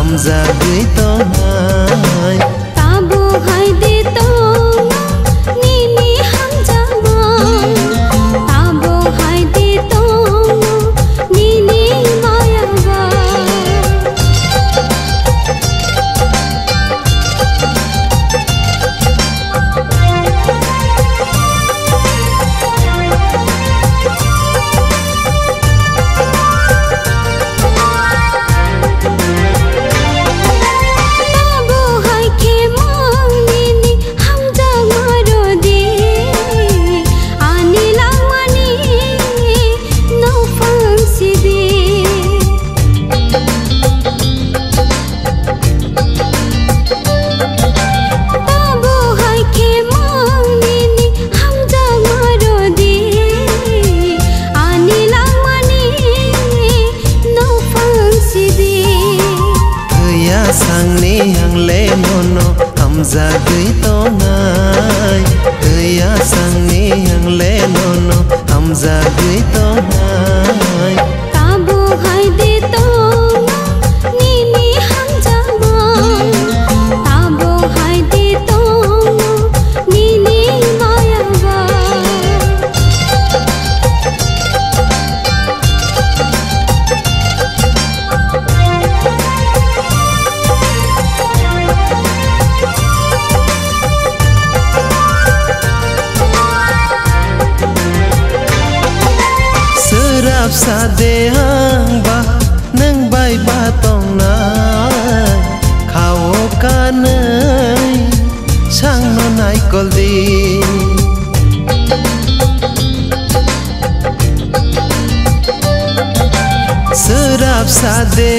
hamzagui tongnai tabo haide tonga nini hamjama tabo haide tonga nini mayawa sangni hangle nono hamzagui tongnai Teuya sangni hangle nono hamzagui tongnai tabo haide tonga nini hamjama tabo haide tonga nini mayawa serap sade hangba neng bai batong nai khao kanai sang no nai koldi serap sade